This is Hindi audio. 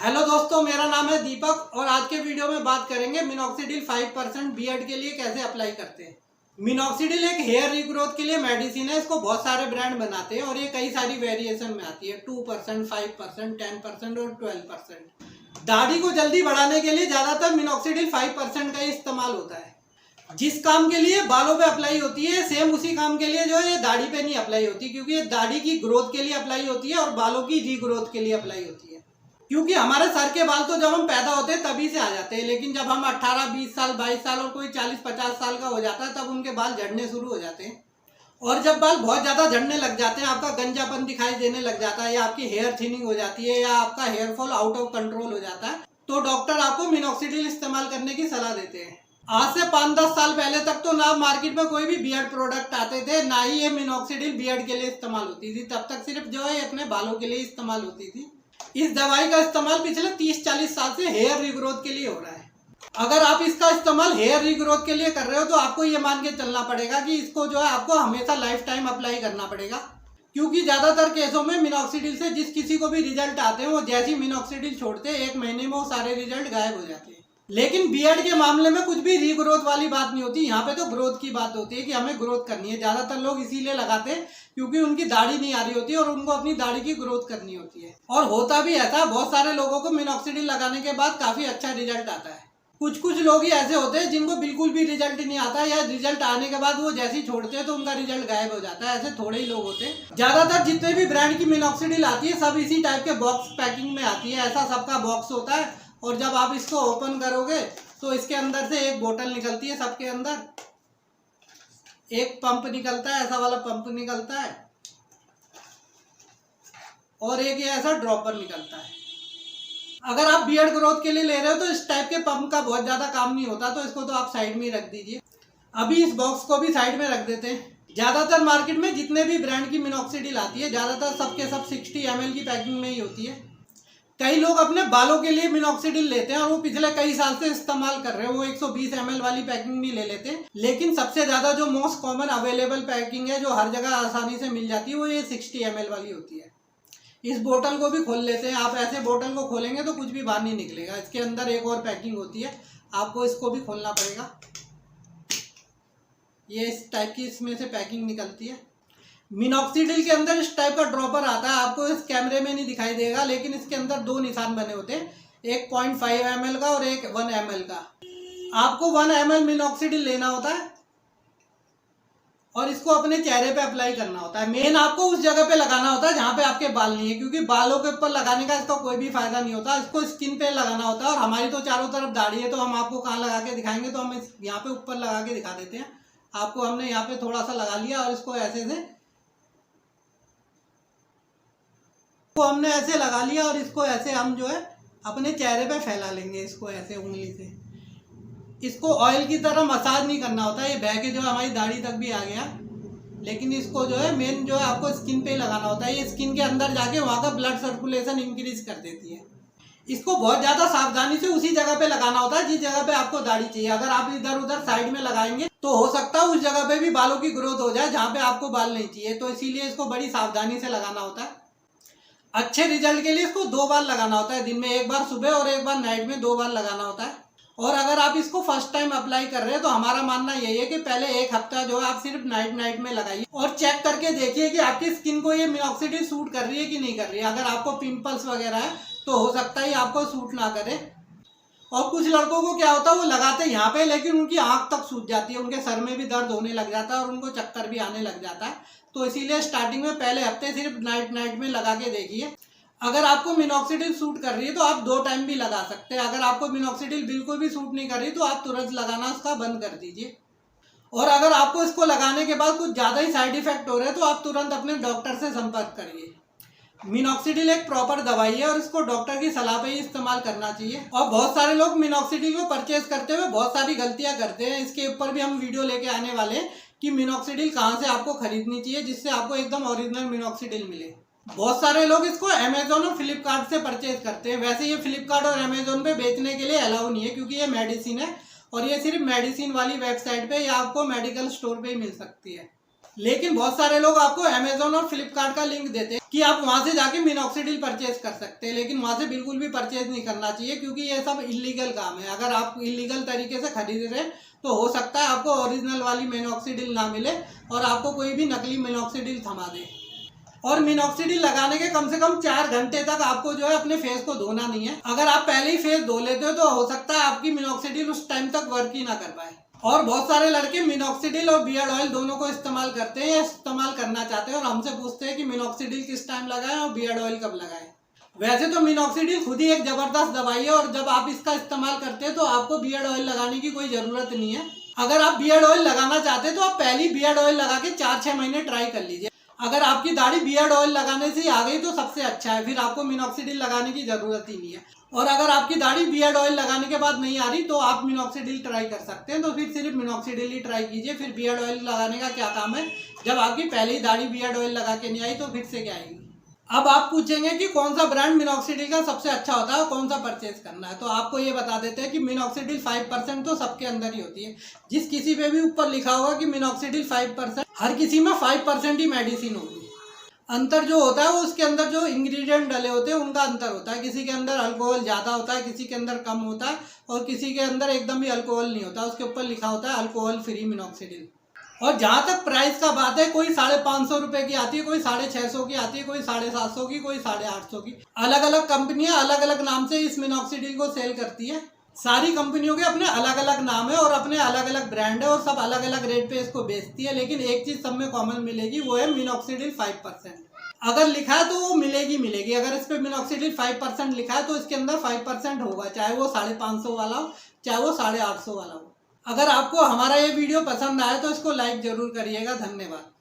हेलो दोस्तों, मेरा नाम है दीपक और आज के वीडियो में बात करेंगे मिनॉक्सिडिल 5% बियर्ड के लिए कैसे अप्लाई करते हैं। मिनॉक्सिडिल एक हेयर रीग्रोथ के लिए मेडिसिन है। इसको बहुत सारे ब्रांड बनाते हैं और ये कई सारी वेरिएशन में आती है, 2%, 5%, 10% और 12%। दाढ़ी को जल्दी बढ़ाने के लिए ज्यादातर मिनॉक्सिडिल 5% का ही इस्तेमाल होता है। जिस काम के लिए बालों पे अप्लाई होती है सेम उसी काम के लिए जो है ये दाढ़ी पे नहीं अप्लाई होती, क्योंकि ये दाढ़ी की ग्रोथ के लिए अप्लाई होती है और बालों की रीग्रोथ के लिए अप्लाई होती है। क्योंकि हमारे सर के बाल तो जब हम पैदा होते हैं तभी से आ जाते हैं, लेकिन जब हम 18, 20 साल, 22 साल और कोई 40, 50 साल का हो जाता है तब उनके बाल झड़ने शुरू हो जाते हैं। और जब बाल बहुत ज़्यादा झड़ने लग जाते हैं, आपका गंजापन दिखाई देने लग जाता है या आपकी हेयर थिनिंग हो जाती है या आपका hair fall out of control हो जाता है, तो डॉक्टर आपको मिनॉक्सिडिल इस्तेमाल करने की सलाह देते हैं। आज से 5-10 साल पहले तक तो ना मार्केट में कोई भी बियर्ड प्रोडक्ट आते थे, ना ही ये मिनॉक्सिडिल बियर्ड के लिए इस्तेमाल होती थी। तब तक सिर्फ जो है अपने बालों के लिए इस्तेमाल होती थी। इस दवाई का इस्तेमाल पिछले 30-40 साल से हेयर रीग्रोथ के लिए हो रहा है। अगर आप इसका इस्तेमाल हेयर रीग्रोथ के लिए कर रहे हो तो आपको ये मान के चलना पड़ेगा कि इसको जो है आपको हमेशा लाइफ टाइम अप्लाई करना पड़ेगा, क्योंकि ज्यादातर केसों में मिनॉक्सिडिल से जिस किसी को भी रिजल्ट आते हैं वो जैसी मिनॉक्सिडिल छोड़ते हैं 1 महीने में वो सारे रिजल्ट गायब हो जाते हैं। लेकिन बियर्ड के मामले में कुछ भी रीग्रोथ वाली बात नहीं होती। यहाँ पे तो ग्रोथ की बात होती है कि हमें ग्रोथ करनी है। ज्यादातर लोग इसीलिए लगाते हैं क्योंकि उनकी दाढ़ी नहीं आ रही होती और उनको अपनी दाढ़ी की ग्रोथ करनी होती है। और होता भी ऐसा, बहुत सारे लोगों को मिनॉक्सिडिल लगाने के बाद काफी अच्छा रिजल्ट आता है। कुछ लोग ही ऐसे होते हैं जिनको बिल्कुल भी रिजल्ट नहीं आता या रिजल्ट आने के बाद वो जैसे ही छोड़ते हैं तो उनका रिजल्ट गायब हो जाता है। ऐसे थोड़े ही लोग होते हैं। ज्यादातर जितने भी ब्रांड की मिनॉक्सिडिल आती है सब इसी टाइप के बॉक्स पैकिंग में आती है। ऐसा सबका बॉक्स होता है और जब आप इसको ओपन करोगे तो इसके अंदर से एक बोतल निकलती है, सबके अंदर एक पंप निकलता है, ऐसा वाला पंप निकलता है और एक ये ऐसा ड्रॉपर निकलता है। अगर आप बियर्ड ग्रोथ के लिए ले रहे हो तो इस टाइप के पंप का बहुत ज्यादा काम नहीं होता, तो इसको तो आप साइड में ही रख दीजिए। अभी इस बॉक्स को भी साइड में रख देते हैं। ज्यादातर मार्केट में जितने भी ब्रांड की मिनॉक्सिडिल आती है ज्यादातर सबके सब 60 ml की पैकिंग में ही होती है। कई लोग अपने बालों के लिए मिनॉक्सिडिल लेते हैं और वो पिछले कई साल से इस्तेमाल कर रहे हैं, वो 120 ml वाली पैकिंग भी ले लेते हैं। लेकिन सबसे ज्यादा जो मोस्ट कॉमन अवेलेबल पैकिंग है जो हर जगह आसानी से मिल जाती है वो ये 60 ml वाली होती है। इस बोतल को भी खोल लेते हैं। आप ऐसे बोतल को खोलेंगे तो कुछ भी बाहर नहीं निकलेगा। इसके अंदर एक और पैकिंग होती है, आपको इसको भी खोलना पड़ेगा। ये इस टाइप की इसमें से पैकिंग निकलती है। मिनॉक्सिडिल के अंदर इस टाइप का ड्रॉपर आता है, आपको इस कैमरे में नहीं दिखाई देगा, लेकिन इसके अंदर 2 निशान बने होते हैं, एक 0.5 ml का और एक 1 ml का। आपको 1 ml मिनॉक्सिडिल लेना होता है और इसको अपने चेहरे पे अप्लाई करना होता है। मेन आपको उस जगह पे लगाना होता है जहाँ पे आपके बाल नहीं है, क्योंकि बालों के ऊपर लगाने का इसका कोई भी फायदा नहीं होता। इसको स्किन पे लगाना होता है और हमारी तो चारों तरफ दाढ़ी है तो हम आपको कहाँ लगा के दिखाएंगे, तो हम यहाँ पे ऊपर लगा के दिखा देते हैं। आपको हमने यहाँ पे थोड़ा सा लगा लिया और इसको ऐसे से हमने ऐसे लगा लिया और इसको ऐसे हम जो है अपने चेहरे पे फैला लेंगे। इसको ऐसे उंगली से इसको ऑयल की तरह मसाज नहीं करना होता। ये बह के जो हमारी दाढ़ी तक भी आ गया, लेकिन इसको जो है मेन जो है आपको स्किन पे ही लगाना होता है। ये स्किन के अंदर जाके वहाँ का ब्लड सर्कुलेशन इंक्रीज कर देती है। इसको बहुत ज़्यादा सावधानी से उसी जगह पे लगाना होता है जिस जगह पे आपको दाढ़ी चाहिए। अगर आप इधर उधर साइड में लगाएंगे तो हो सकता है उस जगह पे भी बालों की ग्रोथ हो जाए जहाँ पे आपको बाल नहीं चाहिए, तो इसीलिए इसको बड़ी सावधानी से लगाना होता है। अच्छे रिजल्ट के लिए इसको 2 बार लगाना होता है, दिन में 1 बार सुबह और 1 बार नाइट में 2 बार लगाना होता है। और अगर आप इसको फर्स्ट टाइम अप्लाई कर रहे हैं तो हमारा मानना यही है कि पहले 1 हफ्ता जो है आप सिर्फ नाइट में लगाइए और चेक करके देखिए कि आपकी स्किन को ये मिनॉक्सिडिल सूट कर रही है कि नहीं कर रही है। अगर आपको पिंपल्स वगैरह है तो हो सकता है आपको सूट ना करे। और कुछ लड़कों को क्या होता है वो लगाते हैं यहाँ पे, लेकिन उनकी आंख तक सूज जाती है, उनके सर में भी दर्द होने लग जाता है और उनको चक्कर भी आने लग जाता है। तो इसीलिए स्टार्टिंग में पहले हफ्ते सिर्फ नाइट में लगा के देखिए। अगर आपको मिनॉक्सिडिल सूट कर रही है तो आप 2 टाइम भी लगा सकते हैं। अगर आपको मिनॉक्सिडिल बिल्कुल भी सूट नहीं कर रही तो आप तुरंत लगाना उसका बंद कर दीजिए। और अगर आपको इसको लगाने के बाद कुछ ज़्यादा ही साइड इफेक्ट हो रहे हैं तो आप तुरंत अपने डॉक्टर से संपर्क करिए। मिनॉक्सिडिल एक प्रॉपर दवाई है और इसको डॉक्टर की सलाह पे ही इस्तेमाल करना चाहिए। और बहुत सारे लोग मिनॉक्सिडिल को परचेज करते हुए बहुत सारी गलतियां करते हैं। इसके ऊपर भी हम वीडियो लेके आने वाले हैं कि मिनॉक्सिडिल कहाँ से आपको खरीदनी चाहिए जिससे आपको एकदम ओरिजिनल मिनॉक्सिडिल मिले। बहुत सारे लोग इसको अमेजोन और फ्लिपकार्ट से परचेज करते हैं। वैसे ये फ्लिपकार्ट और अमेजोन पे बेचने के लिए अलाउ नहीं है, क्योंकि ये मेडिसिन है और ये सिर्फ मेडिसिन वाली वेबसाइट पे या आपको मेडिकल स्टोर पे ही मिल सकती है। लेकिन बहुत सारे लोग आपको अमेजोन और फ्लिपकार्ट का लिंक देते हैं कि आप वहां से जाके मिनॉक्सिडिल परचेज कर सकते हैं, लेकिन वहां से बिल्कुल भी परचेज नहीं करना चाहिए, क्योंकि ये सब इलीगल काम है। अगर आप इलीगल तरीके से खरीद रहे हैं तो हो सकता है आपको ओरिजिनल वाली मिनॉक्सिडिल ना मिले और आपको कोई भी नकली मिनॉक्सिडिल थमा दे। और मिनॉक्सिडिल लगाने के कम से कम 4 घंटे तक आपको जो है अपने फेस को धोना नहीं है। अगर आप पहले ही फेस धो लेते हो तो हो सकता है आपकी मिनॉक्सिडिल उस टाइम तक वर्क ही ना कर पाए। और बहुत सारे लड़के मिनॉक्सिडिल और बियर्ड ऑयल दोनों को इस्तेमाल करते हैं या इस्तेमाल करना चाहते हैं और हमसे पूछते हैं कि मिनॉक्सिडिल किस टाइम लगाएं और बियर्ड ऑयल कब लगाएं। वैसे तो मिनॉक्सिडिल खुद ही एक जबरदस्त दवाई है और जब आप इसका इस्तेमाल करते हैं तो आपको बियर्ड ऑयल लगाने की कोई जरूरत नहीं है। अगर आप बियर्ड ऑयल लगाना चाहते हैं तो आप पहले बियर्ड ऑयल लगा के 4-6 महीने ट्राई कर लीजिए। अगर आपकी दाढ़ी बियर्ड ऑयल लगाने से आ गई तो सबसे अच्छा है, फिर आपको मिनॉक्सिडिल लगाने की जरूरत ही नहीं है। और अगर आपकी दाढ़ी बियर्ड ऑयल लगाने के बाद नहीं आ रही तो आप मिनॉक्सिडिल ट्राई कर सकते हैं, तो फिर सिर्फ मिनॉक्सिडिल ही ट्राई कीजिए। फिर बियर्ड ऑयल लगाने का क्या काम है, जब आपकी पहले ही दाढ़ी बियर्ड ऑयल लगा के नहीं आई तो फिर से क्या आएगी। अब आप पूछेंगे कि कौन सा ब्रांड मिनॉक्सिडिल का सबसे अच्छा होता है और कौन सा परचेज करना है, तो आपको ये बता देते हैं कि मिनॉक्सिडिल 5% तो सबके अंदर ही होती है। जिस किसी पे भी ऊपर लिखा होगा कि मिनॉक्सिडिल 5%, हर किसी में 5% ही मेडिसिन होगी। अंतर जो होता है वो उसके अंदर जो इंग्रेडिएंट डले होते हैं उनका अंतर होता है। किसी के अंदर अल्कोहल ज़्यादा होता है, किसी के अंदर कम होता है और किसी के अंदर एकदम भी अल्कोहल नहीं होता। उसके ऊपर लिखा होता है अल्कोहल फ्री मिनॉक्सिडिल। और जहाँ तक प्राइस का बात है, कोई 550 रुपये की आती है, कोई 650 की आती है, कोई 750 की, कोई 850 की। अलग अलग कंपनियां अलग अलग नाम से इस मिनॉक्सिडिल को सेल करती है। सारी कंपनियों के अपने अलग अलग नाम है और अपने अलग अलग ब्रांड है और सब अलग अलग रेट पे इसको बेचती है, लेकिन एक चीज सब में कॉमन मिलेगी, वो है मिनॉक्सिडिल 5%। अगर लिखा है तो वो मिलेगी। अगर इस पे मिनॉक्सिडिल 5% लिखा है तो इसके अंदर 5% होगा, चाहे वो 550 वाला हो, चाहे वो 850 वाला हो। अगर आपको हमारा ये वीडियो पसंद आए तो इसको लाइक जरूर करिएगा। धन्यवाद।